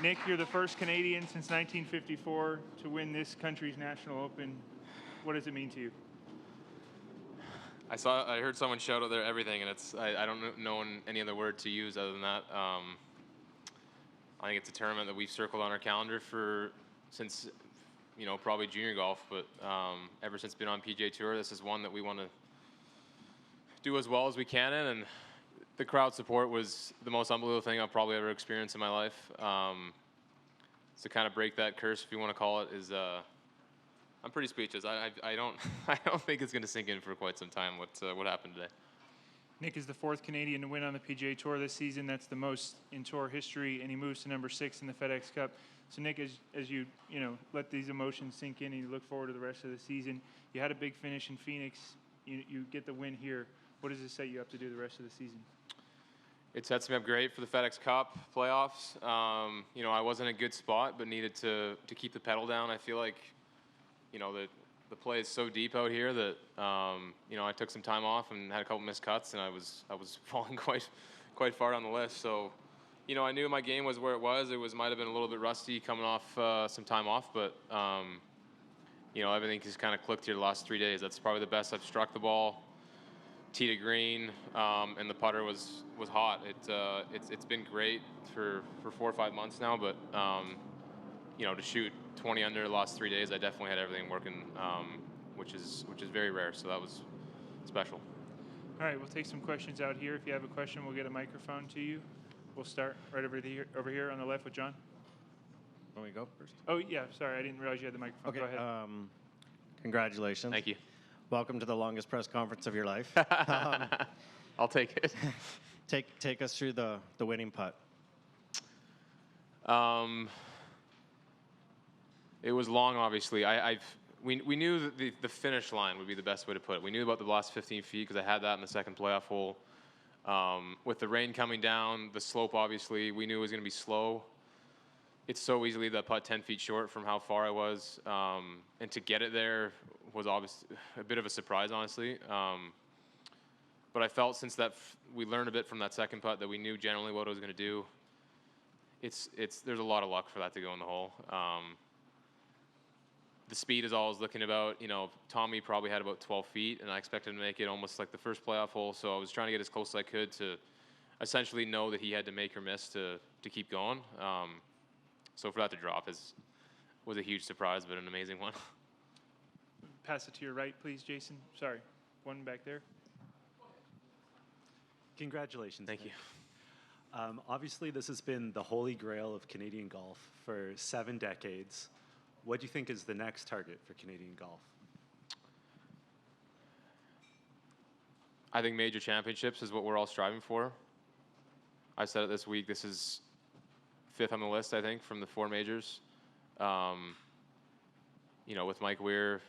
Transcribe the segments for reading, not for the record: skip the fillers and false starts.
Nick, you're the first Canadian since 1954 to win this country's National Open. What does it mean to you? I heard someone shout out there everything, and I don't know any other word to use other than that. I think it's a tournament that we've circled on our calendar since probably junior golf, but ever since been on PGA Tour, this is one that we want to do as well as we can in, and the crowd support was the most unbelievable thing I've probably ever experienced in my life. To kind of break that curse, if you want to call it, is I'm pretty speechless. I don't think it's going to sink in for quite some time what happened today. Nick is the fourth Canadian to win on the PGA Tour this season. That's the most in Tour history, and he moves to number 6 in the FedEx Cup. So Nick, as you let these emotions sink in and you look forward to the rest of the season, you had a big finish in Phoenix. You get the win here. What does this set you up to do the rest of the season? It sets me up great for the FedEx Cup playoffs. I wasn't in a good spot, but needed to keep the pedal down. I feel like, the play is so deep out here that, I took some time off and had a couple missed cuts, and I was falling quite far on the list. So, I knew my game was where it was. It might have been a little bit rusty coming off some time off, but, everything just kind of clicked here the last 3 days. That's probably the best I've struck the ball. Tee to green, and the putter was hot. It's been great for 4 or 5 months now, but to shoot 20 under the last 3 days, I definitely had everything working, which is very rare. So that was special. All right, we'll take some questions out here. If you have a question, we'll get a microphone to you. We'll start right over here on the left with John. Want me to go first? Oh yeah, sorry, I didn't realize you had the microphone. Okay. Go ahead. Congratulations. Thank you. Welcome to the longest press conference of your life. I'll take it. Take us through the winning putt. It was long, obviously. We knew that the finish line would be the best way to put it. We knew about the last 15 feet because I had that in the second playoff hole. With the rain coming down, the slope, obviously, we knew it was going to be slow. It's so easily that putt 10 feet short from how far I was. And to get it there was obviously a bit of a surprise, honestly. But I felt since we learned a bit from that second putt that we knew generally what it was going to do. There's a lot of luck for that to go in the hole. The speed is all I was looking about. Tommy probably had about 12 feet, and I expected him to make it almost like the first playoff hole. So I was trying to get as close as I could to essentially know that he had to make or miss to keep going. So for that to drop was a huge surprise, but an amazing one. Pass it to your right, please, Jason. Sorry, one back there. Congratulations. Thank you. Obviously, this has been the holy grail of Canadian golf for 7 decades. What do you think is the next target for Canadian golf? I think major championships is what we're all striving for. I said it this week. This is 5th on the list, I think, from the 4 majors. With Mike Weir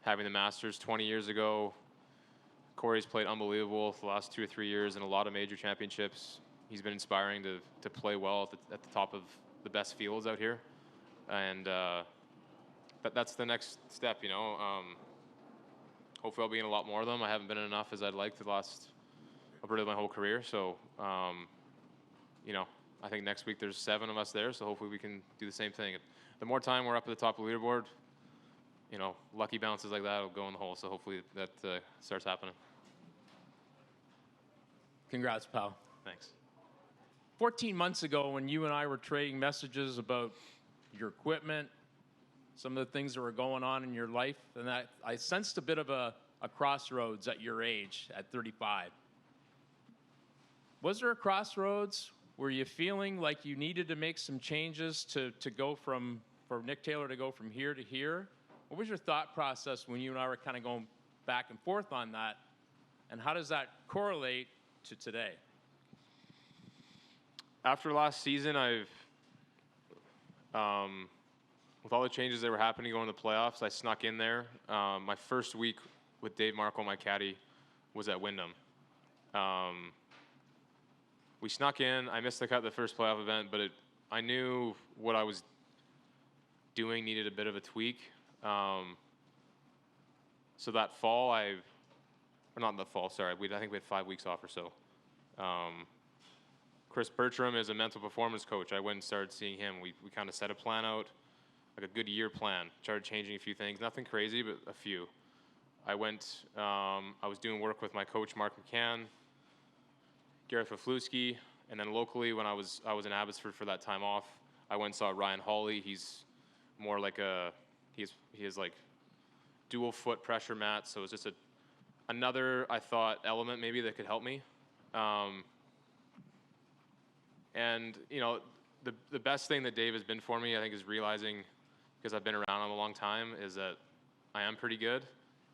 having the Masters 20 years ago, Corey's played unbelievable the last 2 or 3 years in a lot of major championships. He's been inspiring to play well at the top of the best fields out here. And that's the next step, Hopefully I'll be in a lot more of them. I haven't been in enough as I'd like really my whole career. So, I think next week there's 7 of us there, so hopefully we can do the same thing. The more time we're up at the top of the leaderboard, lucky bounces like that will go in the hole. So hopefully that starts happening. Congrats, pal. Thanks. 14 months ago, when you and I were trading messages about your equipment, some of the things that were going on in your life, and that I sensed a bit of a crossroads at your age, at 35. Was there a crossroads? Were you feeling like you needed to make some changes to go for Nick Taylor to go from here to here? What was your thought process when you and I were kind of going back and forth on that? And how does that correlate to today? After last season, with all the changes that were happening going to the playoffs, I snuck in there. My first week with Dave Markle, my caddy, was at Wyndham. We snuck in. I missed the cut the first playoff event, but I knew what I was doing needed a bit of a tweak. So that fall, I think we had 5 weeks off or so. Chris Bertram is a mental performance coach. I went and started seeing him. We kind of set a plan out, like a good year plan. Started changing a few things, nothing crazy, but a few. I went, I was doing work with my coach, Mark McCann, Gareth Waflewski, and then locally when I was in Abbotsford for that time off, I went and saw Ryan Hawley. He's more like he has like dual foot pressure mats, so it's just another, I thought, element maybe that could help me. And you know, the best thing that Dave has been for me, I think, is realizing, because I've been around him a long time, is that I am pretty good,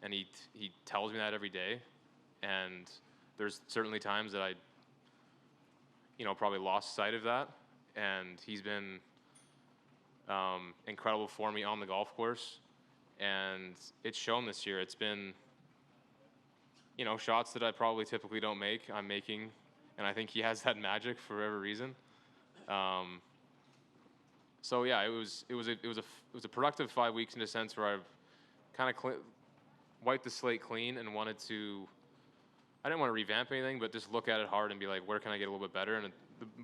and he tells me that every day. And there's certainly times that I, you know, probably lost sight of that, and he's been incredible for me on the golf course, and it's shown this year. It's been, you know, shots that I probably typically don't make, I'm making, and I think he has that magic for whatever reason. So yeah, it was a productive 5 weeks in a sense where I've kind of wiped the slate clean and wanted to. I didn't want to revamp anything, but just look at it hard and be like, where can I get a little bit better? And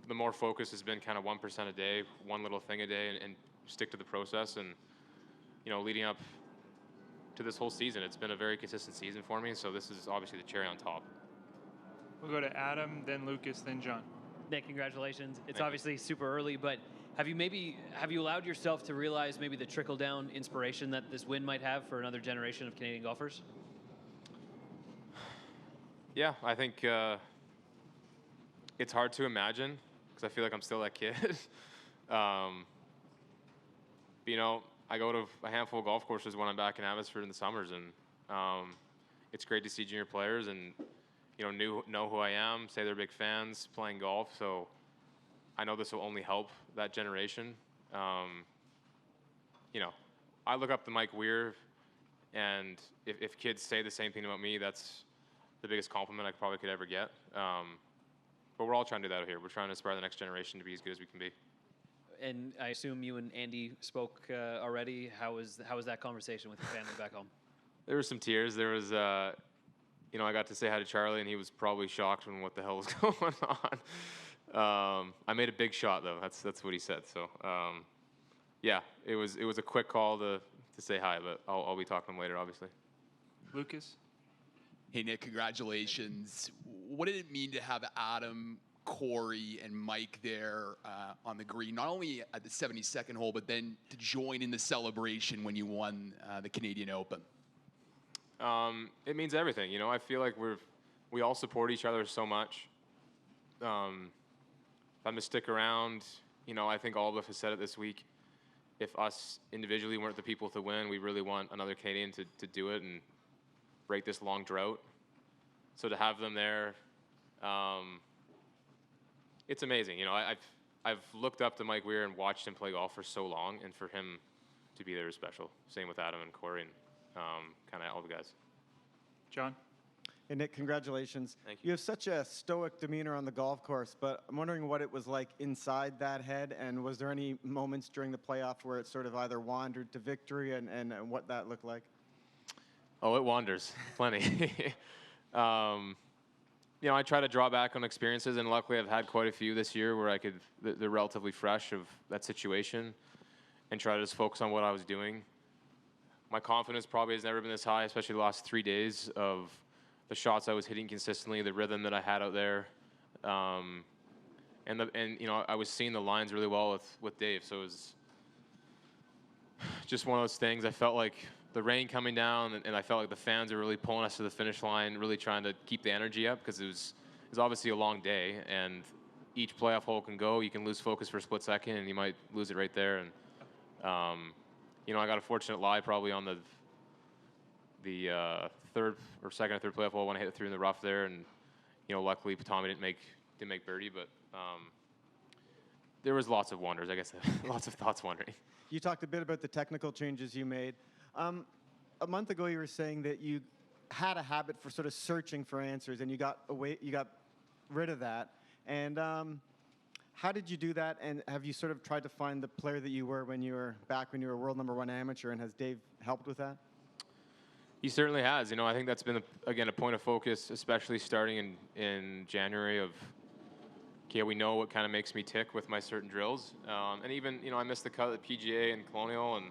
the more focus has been kind of 1% a day, one little thing a day, and stick to the process. And you know, leading up to this whole season, it's been a very consistent season for me. So this is obviously the cherry on top. We'll go to Adam, then Lucas, then John. Nick, congratulations. It's Thank you. obviously super early, but have you allowed yourself to realize maybe the trickle-down inspiration that this win might have for another generation of Canadian golfers? Yeah, I think it's hard to imagine because I feel like I'm still that kid. But, you know, I go to a handful of golf courses when I'm back in Abbotsford in the summers, and it's great to see junior players and, you know who I am, say they're big fans, playing golf. So I know this will only help that generation. You know, I look up to Mike Weir, and if kids say the same thing about me, that's the biggest compliment I probably could ever get. But we're all trying to do that out here. We're trying to inspire the next generation to be as good as we can be. And I assume you and Andy spoke already. How was that conversation with your family back home? There were some tears. There was, you know, I got to say hi to Charlie, and he was probably shocked when what the hell was going on. I made a big shot, though. That's what he said. So, yeah, it was a quick call to say hi, but I'll be talking to him later, obviously. Lucas? Hey, Nick, congratulations. What did it mean to have Adam, Corey, and Mike there on the green, not only at the 72nd hole, but then to join in the celebration when you won the Canadian Open? It means everything. You know, I feel like we all support each other so much. If I'm to stick around, you know, I think all of us have said it this week. If us individually weren't the people to win, we really want another Canadian to do it and break this long drought. So to have them there, it's amazing. You know, I've looked up to Mike Weir and watched him play golf for so long, and for him to be there is special. Same with Adam and Corey and kind of all the guys. John? Hey, Nick, congratulations. Thank you. You have such a stoic demeanor on the golf course, but I'm wondering what it was like inside that head, and was there any moments during the playoff where it sort of either wandered to victory and what that looked like? Oh, it wanders plenty. You know, I try to draw back on experiences, and luckily I've had quite a few this year where they're relatively fresh of that situation, and try to just focus on what I was doing. My confidence probably has never been this high, especially the last 3 days of the shots I was hitting consistently, the rhythm that I had out there, and you know, I was seeing the lines really well with Dave, so it was just one of those things. I felt like the rain coming down, and I felt like the fans are really pulling us to the finish line, really trying to keep the energy up, because it was obviously a long day, and each playoff hole can go. You can lose focus for a split second, and you might lose it right there. And you know, I got a fortunate lie probably on the third or second or third playoff hole when I hit it through in the rough there, and you know, luckily Tommy didn't make birdie, but there was lots of wonders, I guess, lots of thoughts wandering. You talked a bit about the technical changes you made. A month ago, you were saying that you had a habit for sort of searching for answers, and you got rid of that. And how did you do that? And have you sort of tried to find the player that you were when you were world #1 amateur? And has Dave helped with that? He certainly has. You know, I think that's been, again, a point of focus, especially starting in January, of okay, we know what kind of makes me tick with my certain drills. And even, I missed the cut at the PGA and Colonial, and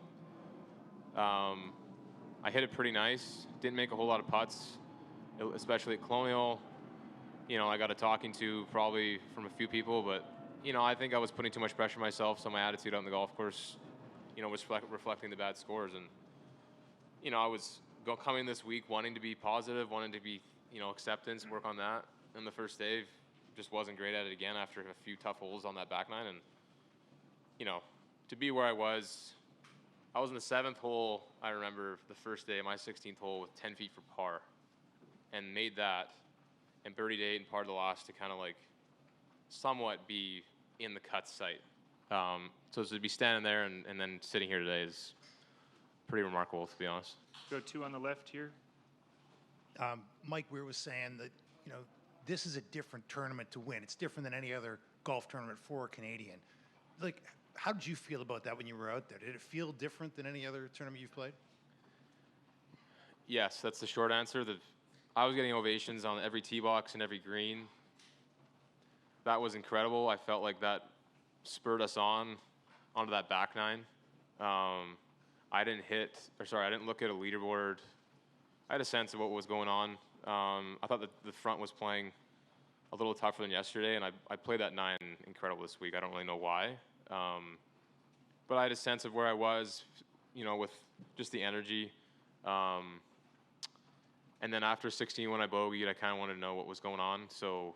I hit it pretty nice. Didn't make a whole lot of putts, especially at Colonial. I got a talking to probably from a few people, but, I think I was putting too much pressure on myself, so my attitude out on the golf course, was reflecting the bad scores. And, I was coming this week wanting to be positive, wanting to be, acceptance, work on that. And the first day, just wasn't great at it again after a few tough holes on that back nine. And, to be where I was in the 7th hole, I remember the first day, my 16th hole with 10 feet for par, and made that, and birdied 8 and parred the last to kind of like somewhat be in the cut site. So to be standing there and then sitting here today is pretty remarkable, to be honest. Go 2 on the left here. Mike Weir was saying that, this is a different tournament to win. It's different than any other golf tournament for a Canadian. Like, how did you feel about that when you were out there? Did it feel different than any other tournament you've played? Yes, that's the short answer. I was getting ovations on every tee box and every green. That was incredible. I felt like that spurred us onto that back nine. I didn't look at a leaderboard. I had a sense of what was going on. I thought that the front was playing a little tougher than yesterday, and I played that 9 incredible this week. I don't really know why. But I had a sense of where I was, with just the energy. And then after 16, when I bogeyed, I kind of wanted to know what was going on. So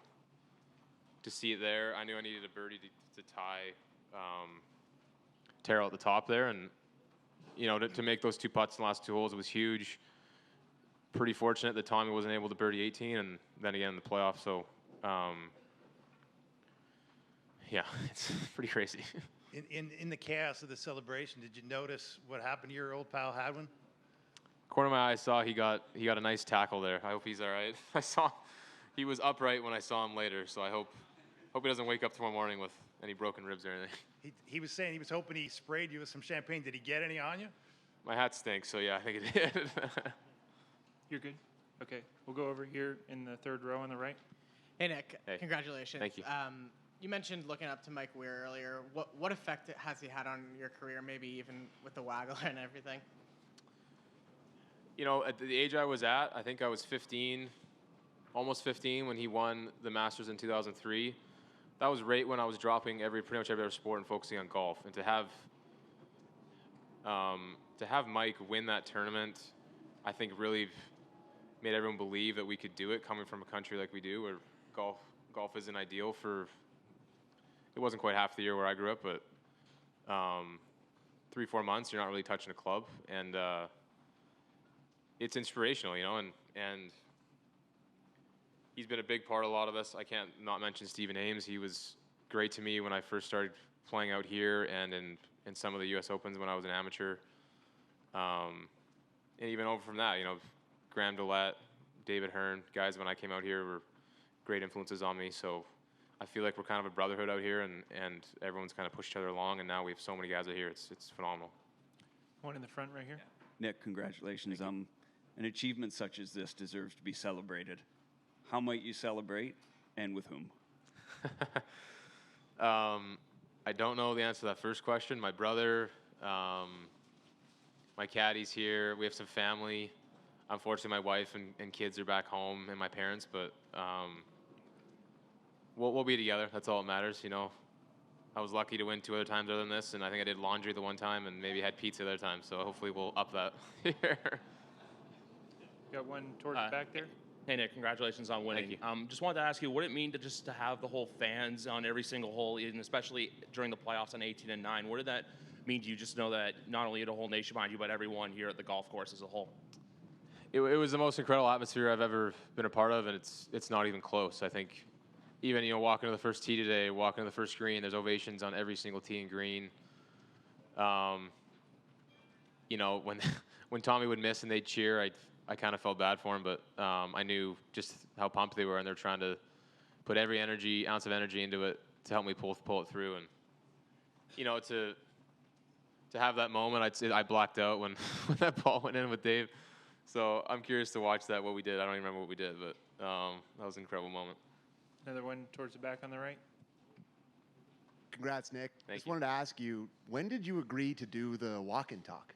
to see it there, I knew I needed a birdie to tie Terrell at the top there. And, to make those 2 putts in the last 2 holes, it was huge. Pretty fortunate that Tommy wasn't able to birdie 18, and then again in the playoffs. So, yeah, it's pretty crazy. In the chaos of the celebration, did you notice what happened to your old pal Hadwin? Corner of my eye, saw he got a nice tackle there. I hope he's all right. I saw he was upright when I saw him later, so I hope he doesn't wake up tomorrow morning with any broken ribs or anything. He was saying he was hoping he sprayed you with some champagne. Did he get any on you? My hat stinks, so yeah, I think it did. You're good? Okay. We'll go over here in the 3rd row on the right. Hey, Nick. Hey. Congratulations. Thank you. You mentioned looking up to Mike Weir earlier. What effect has he had on your career, maybe even with the waggle and everything? At the age I was at, I think I was 15, almost 15 when he won the Masters in 2003. That was right when I was dropping pretty much every other sport and focusing on golf. And to have Mike win that tournament, I think really made everyone believe that we could do it, coming from a country like we do, where golf isn't ideal for. It wasn't quite half the year where I grew up, but 3-4 months you're not really touching a club, and it's inspirational, and he's been a big part of a lot of us. I can't not mention Stephen Ames. He was great to me when I first started playing out here, and in some of the U.S. Opens when I was an amateur. And even over from that, Graham Dillette, David Hearn, guys when I came out here were great influences on me. So I feel like we're kind of a brotherhood out here, and everyone's kind of pushed each other along, and now we have so many guys out here. It's phenomenal. One in the front right here. Nick, congratulations. An achievement such as this deserves to be celebrated. How might you celebrate, and with whom? I don't know the answer to that first question. My brother, my caddy's here. We have some family. Unfortunately, my wife and kids are back home, and my parents, but we'll be together. That's all that matters, I was lucky to win 2 other times other than this, and I think I did laundry the one time and maybe had pizza the other time, so hopefully we'll up that here. Got one towards the back there. Hey, Nick, congratulations on winning. Thank you. Just wanted to ask you, what did it mean to have the whole fans on every single hole, and especially during the playoffs on 18 and 9? What did that mean to you, just know that not only the whole nation behind you, but everyone here at the golf course as a whole? It was the most incredible atmosphere I've ever been a part of, and it's not even close. I think even, walking to the first tee today, walking to the first green, there's ovations on every single tee and green. When Tommy would miss and they'd cheer, I kind of felt bad for him, but I knew just how pumped they were, and they're trying to put every ounce of energy into it to help me pull it through. And to have that moment, I blacked out when that ball went in with Dave. So I'm curious to watch what we did. I don't even remember what we did, but that was an incredible moment. Another one towards the back on the right. Congrats, Nick. Thank Just you. wanted to ask you, when did you agree to do the walk and talk?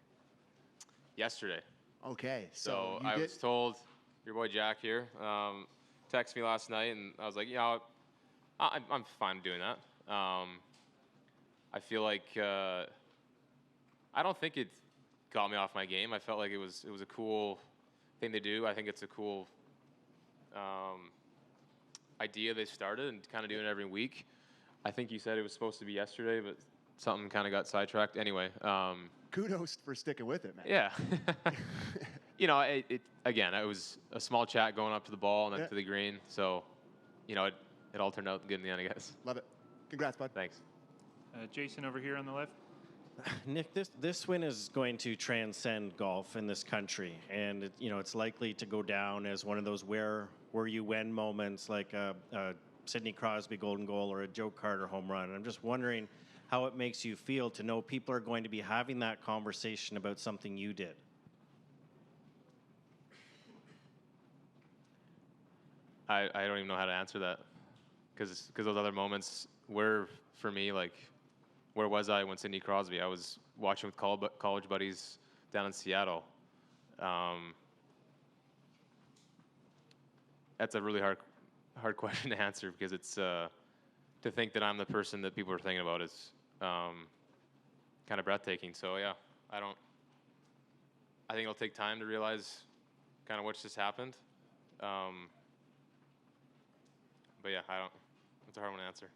Yesterday. Okay, So you I did, was told, your boy Jack here, texted me last night, and I was like, yeah, I'm fine doing that. I feel like I don't think it got me off my game. I felt like it was a cool thing to do. I think it's a cool idea they started, and kind of doing it every week. I think you said it was supposed to be yesterday, but something kind of got sidetracked. Anyway. kudos for sticking with it, man. Yeah. You know, it again, it was a small chat going up to the ball and then Yeah. to the green. So, you know, it all turned out good in the end, I guess. Love it. Congrats, bud. Thanks. Jason over here on the left. Nick, this win is going to transcend golf in this country, and it's likely to go down as one of those where you win moments, like a Sidney Crosby golden goal or a Joe Carter home run. And I'm just wondering how it makes you feel to know people are going to be having that conversation about something you did. I don't even know how to answer that, because those other moments were, for me, like, where was I when Sidney Crosby? I was watching with college buddies down in Seattle. That's a really hard question to answer, because it's to think that I'm the person that people are thinking about is kind of breathtaking. So yeah, I think it'll take time to realize kind of what's just happened. But yeah, it's a hard one to answer.